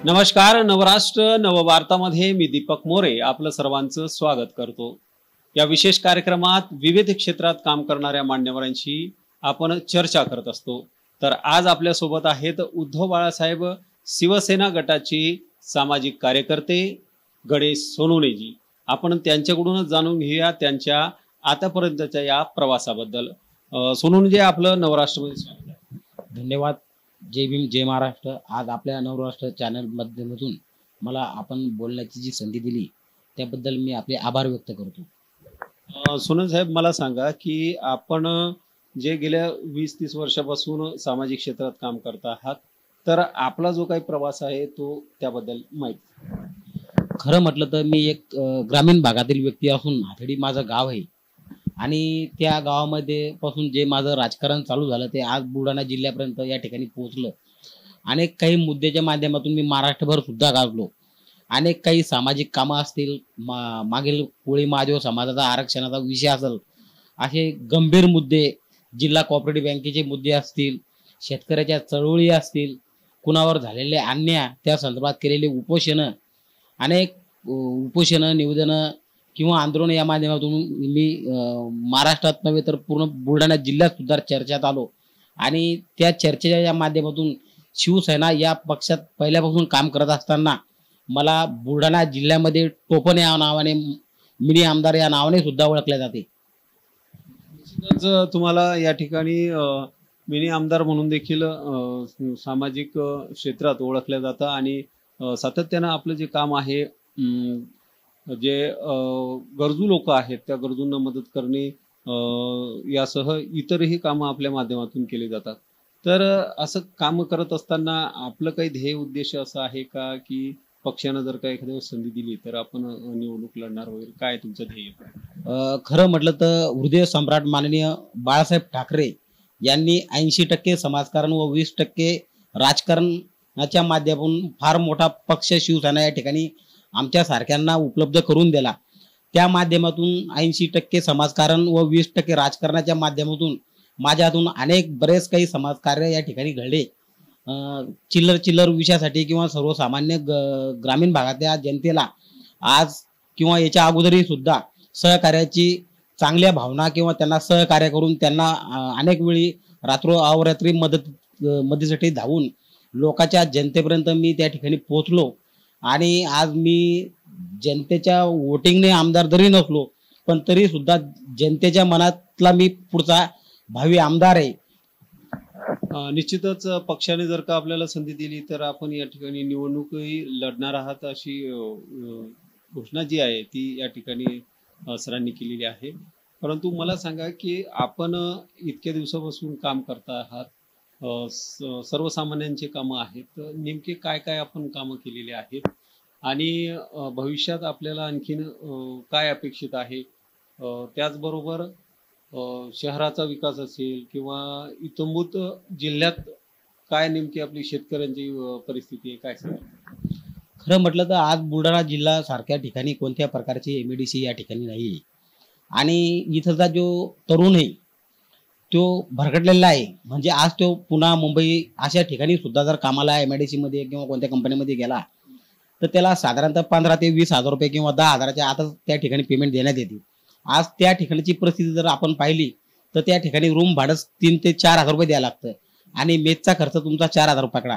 नमस्कार. नवराष्ट्र नववार्तामध्ये मी दीपक मोरे आपलं सर्वांचं स्वागत करतो। या विशेष कार्यक्रमात विविध क्षेत्रात काम करणाऱ्या मान्यवरांशी आपण चर्चा करत असतो। तर आज आपल्या सोबत आहेत उद्धव बाळासाहेब शिवसेना गटाचे सामाजिक कार्यकर्ते गणेश सोनवणेजी। आपण त्यांच्याकडूनच जाणून घेऊया त्यांच्या आतापर्यंतच्या या प्रवासाबद्दल। सोनवणेजी, आपलं नवराष्ट्रमध्ये स्वागत आहे। धन्यवाद। जय भीम, जय महाराष्ट्र। आज आपल्या नवराष्ट्र चॅनल माध्यमातून मला आपण बोलण्याची जी संधी दिली त्याबद्दल मी आपले आभार व्यक्त करतो। सोनवणे साहेब, मला सांगा की आपण जे गेल्या 20-30 वर्षापासून सामाजिक क्षेत्रात काम करत आहात, तर आपला जो काही प्रवास आहे तो त्याबद्दल माहिती। खरं म्हटलं तर मी एक ग्रामीण भागातील व्यक्ती असून हाथडी माझं गाव आहे आणि त्या गावामध्ये पासून जे माझं राजकारण चालू झालं ते आज बुलढाणा जिल्ह्यापर्यंत या ठिकाणी पोहोचलं। अनेक काही मुद्द्याच्या माध्यमातून मी महाराष्ट्रभर सुद्धा गाजलो। अनेक काही सामाजिक कामं असतील, मागील कोळी महादेव समाजाचा आरक्षणाचा विषय असेल, असे गंभीर मुद्दे, जिल्हा कोऑपरेटिव्ह बँकेचे मुद्दे असतील, शेतकऱ्याच्या चळवळी असतील, कुणावर झालेले अन्याय त्या संदर्भात केलेले उपोषणं, अनेक उपोषणं, निवेदनं किंवा आंदोलन या माध्यमातून मी महाराष्ट्रात नव्हे तर पूर्ण बुलढाणा जिल्ह्यात सुद्धा चर्चेत आलो आणि त्या चर्चेच्या या माध्यमातून शिवसेना या पक्षात पहिल्यापासून काम करत असताना मला बुलढाणा जिल्ह्यामध्ये टोपण या नावाने, मिनी आमदार या नावाने सुद्धा ओळखले जाते। तुम्हाला या ठिकाणी मिनी आमदार म्हणून देखील सामाजिक क्षेत्रात ओळखले जातं आणि सातत्यानं आपलं जे काम आहे, जे गरजू लोक आहेत त्या गरजूंना मदत करणे यासह इतरही कामं आपल्या माध्यमातून केली जातात। तर असं काम करत असताना आपलं काही ध्येय उद्देश असं आहे का की पक्षानं जर का एखाद्या संधी दिली तर आपण निवडणूक लढणार वगैरे, काय तुमचं ध्येय? खरं म्हटलं तर हृदय सम्राट माननीय बाळासाहेब ठाकरे यांनी 80% समाजकारण व 20% राजकारणाच्या माध्यमातून फार मोठा पक्ष शिवसेना या ठिकाणी आमच्या सारख्यांना उपलब्ध करून दिला। त्या माध्यमातून 80% समाजकारण व 20% राजकारणाच्या माध्यमातून माझ्या हातून अनेक बरेच काही समाजकार्य या ठिकाणी घडले। चिल्लर विषयासाठी किंवा सर्वसामान्य ग्रामीण भागातल्या जनतेला आज किंवा याच्या अगोदरही सुद्धा सहकार्याची चांगल्या भावना किंवा त्यांना सहकार्य करून त्यांना अनेक वेळी रात्र अहोरात्री मदतीसाठी धावून लोकांच्या जनतेपर्यंत मी त्या ठिकाणी पोहोचलो आणि आज मी जनतेच्या वोटिंगने आमदार जरी नसलो पण तरी सुद्धा जनतेच्या मनातला मी पुढचा भावी आमदार आहे। निश्चितच पक्षाने जर का आपल्याला संधी दिली तर आपण या ठिकाणी निवडणूकही लढणार आहात अशी घोषणा जी आहे ती या ठिकाणी सरांनी केलेली आहे। परंतु मला सांगा की आपण इतक्या दिवसापासून काम करता आहात, सर्वसामान्यांचे कामं आहेत, नेमके काय काय आपण कामं केलेली आहेत आणि भविष्यात आपल्याला आणखीन काय अपेक्षित आहे? त्याचबरोबर शहराचा विकास असेल किंवा इतंभूत जिल्ह्यात काय नेमकी आपली शेतकऱ्यांची परिस्थिती आहे, काय सांगा? खरं म्हटलं तर आज बुलढाणा जिल्हा सारख्या ठिकाणी कोणत्या प्रकारची एमआयडीसी या ठिकाणी नाही आणि इथचा जो तरुण आहे तो भरकटलेला आहे। म्हणजे आज तो पुन्हा मुंबई अशा ठिकाणी सुद्धा जर कामाला एमआयडीसी मध्ये किंवा कोणत्या कंपनीमध्ये गेला तर त्याला साधारणतः 15 ते 20 हजार रुपये किंवा 10 हजाराच्या आतच त्या ठिकाणी पेमेंट देण्यात येते। आज त्या ठिकाणची परिस्थिती जर आपण पाहिली तर त्या ठिकाणी रूम भाडं 3 ते 4 हजार रुपये द्यायला लागतं आणि मेसचा खर्च तुमचा 4 हजार रुपये पकडा,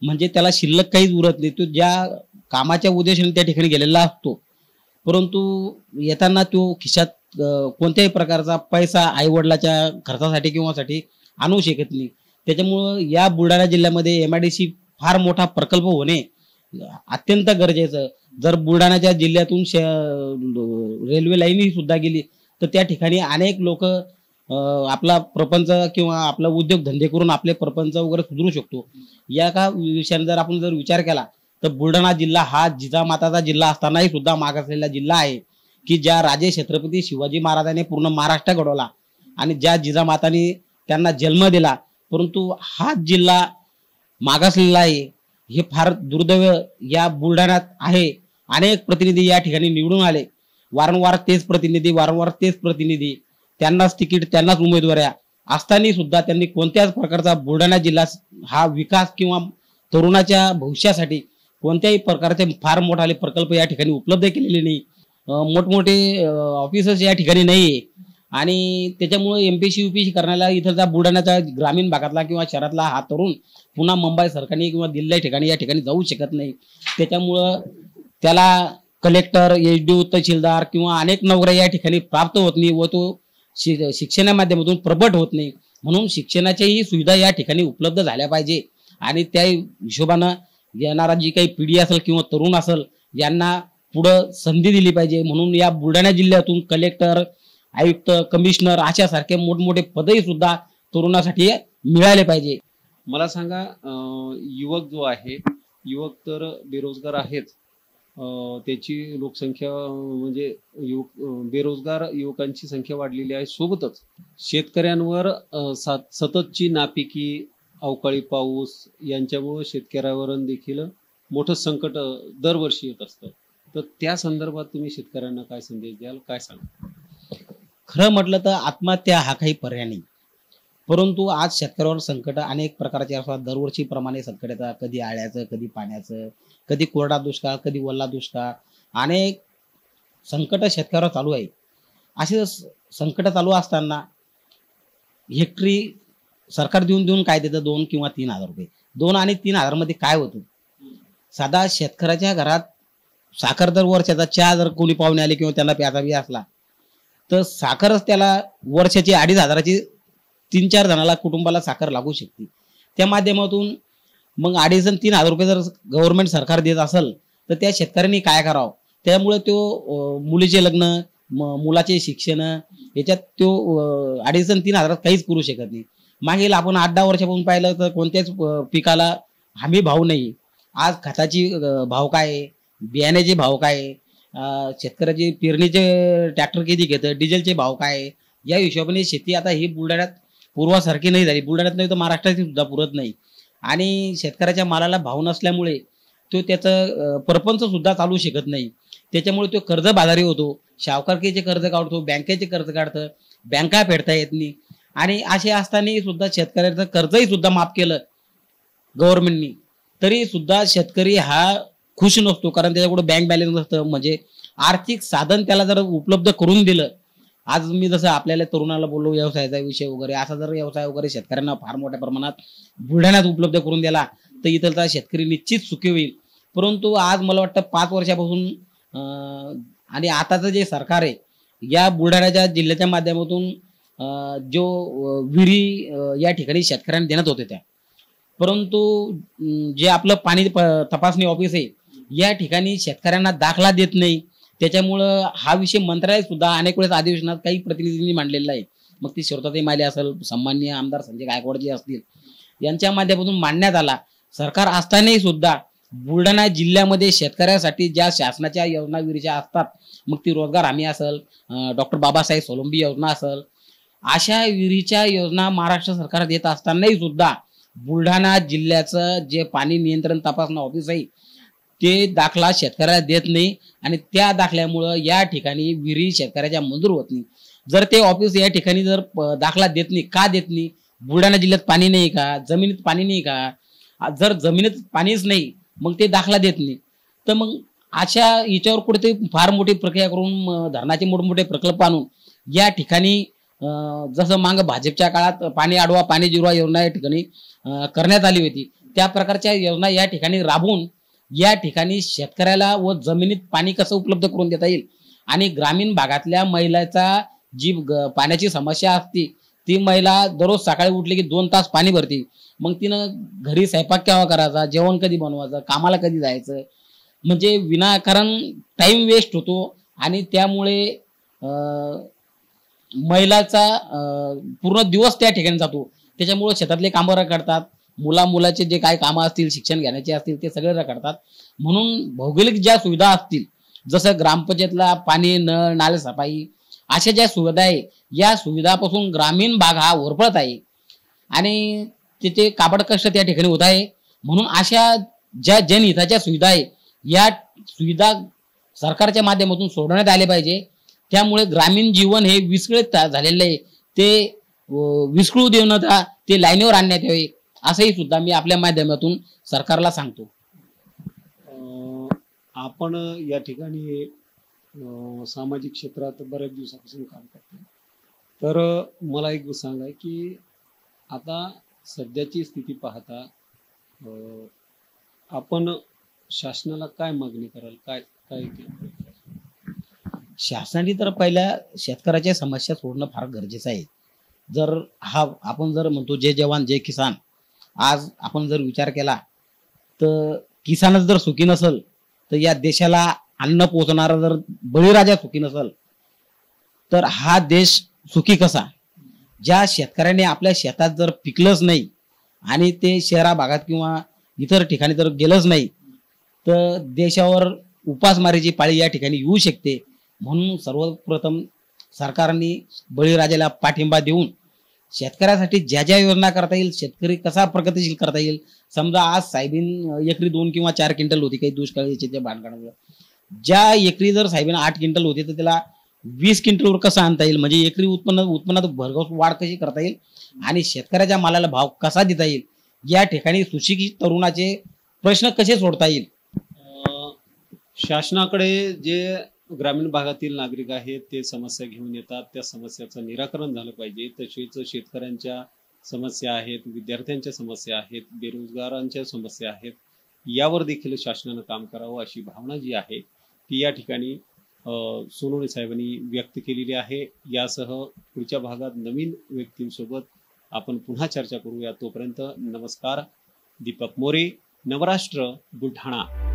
म्हणजे त्याला शिल्लक काहीच उरत नाही। तो ज्या कामाच्या उद्देशाने त्या ठिकाणी गेलेला असतो परंतु येताना तो खिशात कोणत्याही प्रकारचा पैसा आईवडिलाच्या खर्चासाठी किंवा साठी आणू शकत नाही। त्याच्यामुळं या बुलढाणा जिल्ह्यामध्ये एमआयडीसी फार मोठा प्रकल्प होणे अत्यंत गरजेचं। जर बुलढाणाच्या जिल्ह्यातून रेल्वे लाईनही सुद्धा गेली तर त्या ठिकाणी अनेक लोक आपला प्रपंच किंवा आपला उद्योग धंदे करून आपले प्रपंच वगैरे सुधारू शकतो। या का विषयाने जर आपण जर विचार केला तर बुलढाणा जिल्हा हा जिजामाताचा जिल्हा असतानाही सुद्धा मागासलेला जिल्हा आहे की ज्या राजे छत्रपती शिवाजी महाराजांनी पूर्ण महाराष्ट्र घडवला आणि ज्या जिजामातांनी त्यांना जन्म दिला, परंतु हा जिल्हा मागासलेला आहे हे फार दुर्दैव या बुलढाण्यात आहे। अनेक प्रतिनिधी या ठिकाणी निवडून आले, वारंवार तेच प्रतिनिधी, त्यांनाच तिकीट, त्यांनाच उमेदवाऱ्या असताना सुद्धा त्यांनी कोणत्याच प्रकारचा बुलढाणा जिल्हा हा विकास किंवा तरुणाच्या भविष्यासाठी कोणत्याही प्रकारचे फार मोठाले प्रकल्प या ठिकाणी उपलब्ध केलेले नाही. मोठमोठे ऑफिसर्स या ठिकाणी नाही आणि त्याच्यामुळे एमपीसी युपीसी करण्याला इथं बुलढाण्याचा ग्रामीण भागातला किंवा शहरातला हा तरुण पुन्हा मुंबई सरकारने किंवा दिल्ली ठिकाणी या ठिकाणी जाऊ शकत नाही. त्याच्यामुळं त्याला कलेक्टर, एसडीओ, तहसीलदार किंवा अनेक नोकऱ्या या ठिकाणी प्राप्त होत नाही व तो शिक्षणा माध्यमातून प्रबट होत नाही. म्हणून शिक्षणाच्याही सुविधा या ठिकाणी उपलब्ध झाल्या पाहिजे आणि त्या हिशोबानं येणारा जी काही पिढी असेल किंवा तरुण असेल यांना पुढं संधी दिली पाहिजे. म्हणून या बुलढाणा जिल्ह्यातून कलेक्टर, आयुक्त, कमिशनर अशा सारखे मोठमोठे पदही सुद्धा तरुणासाठी मिळाले पाहिजे. मला सांगा, युवक जो आहे, युवक तर बेरोजगार आहेच, त्याची लोकसंख्या म्हणजे बेरोजगार युवकांची संख्या वाढलेली आहे. सोबतच शेतकऱ्यांवर सततची नापिकी, अवकाळी पाऊस यांच्यामुळे शेतकऱ्यावर देखील मोठं संकट दरवर्षी येत असतं. तर त्या संदर्भात तुम्ही शेतकऱ्यांना काय संदेश द्याल, काय सांगा? खरं म्हटलं तर आत्महत्या हा काही पर्याय नाही, परंतु आज शेतकऱ्यावर संकट अनेक प्रकारचे असतात. दरवर्षीप्रमाणे संकट येतात. कधी आळ्याचं, कधी पाण्याचं, कधी कोरडा दुष्काळ, कधी ओला दुष्काळ, अनेक संकट शेतकऱ्यावर चालू आहे. असे संकट चालू असताना हेक्टरी सरकार देऊन काय देतं? 2 किंवा 3 हजार रुपये. 2 आणि 3 हजार मध्ये काय होतं? साधा शेतकऱ्याच्या घरात साखर दर वर्षाचा चहा जर कोणी पाहुणे आले किंवा त्यांना प्याचा बी असला तर साखरच त्याला वर्षाची 2,500ची 3-4 जणाला कुटुंबाला साखर लागू शकते. त्या माध्यमातून मग 2.5 आणि 3 हजार रुपये जर गव्हर्नमेंट सरकार देत असेल तर त्या शेतकऱ्यांनी काय करावं? त्यामुळे तो मुलीचे लग्न, मुलाचे शिक्षण याच्यात तो 2.5 आणि 3 हजारात काहीच करू शकत नाही. मागील आपण 8-10 वर्षापासून पाहिलं तर कोणत्याच पिकाला हमी भाव नाही. आज खताची भाव काय आहे, बियाण्याचे भाव काय आहे, शेतकऱ्याचे पेरणीचे ट्रॅक्टर किती घेतं, डिझेलचे भाव काय आहे, या हिशोबाने शेती आता ही बुलढाण्यात पूर्वासारखी नाही झाली. बुलढाण्यात नाही तर महाराष्ट्रात सुद्धा पुरत नाही आणि शेतकऱ्याच्या मालाला भाव नसल्यामुळे तो त्याचं परपंच सुद्धा चालू शकत नाही. त्याच्यामुळे तो कर्जबाजारी होतो, सावकारकीचे कर्ज काढतो, बँकेचे कर्ज काढतं, बँका फेडता येत नाही आणि असे असताना सुद्धा शेतकऱ्याचं कर्जही सुद्धा माफ केलं गव्हर्नमेंटनी तरी सुद्धा शेतकरी हा खुश नसतो, कारण त्याच्याकडे बँक बॅलन्स नसतं. म्हणजे आर्थिक साधन त्याला जर उपलब्ध करून दिलं, आज मी जसं आपल्याला तरुणाला बोललो व्यवसायाचा विषय वगैरे, असा जर व्यवसाय वगैरे शेतकऱ्यांना फार मोठ्या प्रमाणात बुलढाण्यात उपलब्ध करून दिला तर इथलचा शेतकरी निश्चित सुखी होईल. परंतु आज मला वाटतं 5 वर्षापासून आणि आताचं जे सरकार आहे या बुलढाण्याच्या जिल्ह्याच्या माध्यमातून जो विहिरी या ठिकाणी शेतकऱ्यांना देण्यात होते त्या, परंतु जे आपलं पाणी तपासणी ऑफिस आहे या ठिकाणी शेतकऱ्यांना दाखला देत नाही. त्याच्यामुळं हा विषय मंत्रालयात सुद्धा अनेक वेळेस अधिवेशनात काही प्रतिनिधींनी मांडलेला आहे. मग ती श्रोताताई माले असेल, सन्माननीय आमदार संजय गायकवाड जे असतील यांच्या माध्यमातून मांडण्यात आला. सरकार असतानाही सुद्धा बुलढाणा जिल्ह्यामध्ये शेतकऱ्यासाठी ज्या शासनाच्या योजना विहिरीच्या असतात, मग ती रोजगार हमी असेल, डॉक्टर बाबासाहेब सोलंबी योजना असेल, अशा विहिरीच्या योजना महाराष्ट्र सरकार देत असतानाही सुद्धा बुलढाणा जिल्ह्याचं जे पाणी नियंत्रण तपासणी ऑफिस आहे ते दाखला शेतकऱ्याला देत नाही आणि त्या दाखल्यामुळं या ठिकाणी विहिरी शेतकऱ्याच्या मंजूर होत नाही. जर ते ऑफिस या ठिकाणी जर दाखला देत नाही, का देत नाही? बुलढाणा जिल्ह्यात पाणी नाही का? जमिनीत पाणी नाही का? जर जमिनीत पाणीच नाही मग ते दाखला देत नाही. तर मग अशा याच्यावर कुठे फार मोठी प्रक्रिया करून धरणाचे मोठमोठे प्रकल्प आणून या ठिकाणी जसं माग भाजपच्या काळात पाणी अडवा पाणी जिरवा योजना या ठिकाणी करण्यात आली होती, त्या प्रकारच्या योजना या ठिकाणी राबवून या ठिकाणी शेतकऱ्याला व जमिनीत पाणी कसं उपलब्ध करून देता येईल आणि ग्रामीण भागातल्या महिलाचा जी पाण्याची समस्या असते ती महिला दररोज सकाळी उठली की 2 तास पाणी भरते. मग तिनं घरी स्वयंपाक केव्हा करायचा, जेवण कधी बनवायचं, कामाला कधी जायचं, म्हणजे विनाकारण टाइम वेस्ट होतो आणि त्यामुळे महिलाचा पूर्ण दिवस त्या ठिकाणी जातो. त्याच्यामुळे शेतातले कामं रखडतात, मुलाचे जे काही कामं असतील, शिक्षण घेण्याचे असतील ते सगळे रखडतात. म्हणून भौगोलिक ज्या सुविधा असतील जसं ग्रामपंचायतला पाणी, नळ, नाले सफाई अशा ज्या सुविधा आहे या सुविधापासून ग्रामीण भाग हा ओरफळत आहे आणि तिथे काबड कष्ट त्या ठिकाणी होत आहे. म्हणून अशा ज्या जनहिताच्या सुविधा आहे या सुविधा सरकारच्या माध्यमातून सोडवण्यात आले पाहिजे. त्यामुळे ग्रामीण जीवन हे विस्कळीत झालेलं आहे, ते विस्कळू देऊ नका, ते लाईनीवर आणण्यात यावे असंही सुद्धा मी आपल्या माध्यमातून सरकारला सांगतो. आपण या ठिकाणी सामाजिक क्षेत्रात बऱ्याच दिवसापासून काम करतो. तर मला एक गोष्ट सांगा की आता सध्याची स्थिती पाहता आपण शासनाला काय मागणी कराल, काय काय केलं? शासनाने तर पहिल्या शेतकऱ्याच्या समस्या सोडणं फार गरजेचं आहे. जर आपण जर म्हणतो जय जवान जय किसान, आज आपण जर विचार केला तर किसानच जर सुखी नसल तर या देशाला अन्न पोचणारा जर बळीराजा सुखी नसल तर हा देश सुखी कसा? ज्या शेतकऱ्याने आपल्या शेतात जर पिकलंच नाही आणि ते शहरा भागात किंवा इतर ठिकाणी जर गेलंच नाही तर देशावर उपासमारीची पाळी या ठिकाणी येऊ शकते. म्हणून सर्वप्रथम सरकारने बळीराजाला पाठिंबा देऊन शेतकऱ्यासाठी ज्या ज्या योजना करता येईल, शेतकरी कसा प्रगतिशील करता येईल. समजा आज सोयाबीन एकरी 2 किंवा 4 क्विंटल होती, काही दुष्काळीच्या भानगडामुळे ज्या एकरी जर सोयाबीन 8 क्विंटल होती तर त्याला 20 क्विंटलवर कसं आणता येईल, म्हणजे एकरी उत्पन्नात भरघोस वाढ कशी करता येईल आणि शेतकऱ्याच्या मालाला भाव कसा देता येईल, या ठिकाणी सुशिक्षित तरुणाचे प्रश्न कसे सोडता येईल. शासनाकडे जे ग्रामीण भागातील नागरिक आहेत ते समस्या घेऊन येतात, त्या समस्याचं निराकरण झालं पाहिजे. तसेच शेतकऱ्यांच्या समस्या आहेत, विद्यार्थ्यांच्या समस्या आहेत, बेरोजगारांच्या समस्या आहेत, यावर देखील शासनानं काम करावं अशी भावना जी आहे ती या ठिकाणी सोनवणे साहेबांनी व्यक्त केलेली आहे. यासह पुढच्या भागात नवीन व्यक्तींसोबत आपण पुन्हा चर्चा करूया. तोपर्यंत नमस्कार. दीपक मोरे, नवराष्ट्र, बुलढाणा.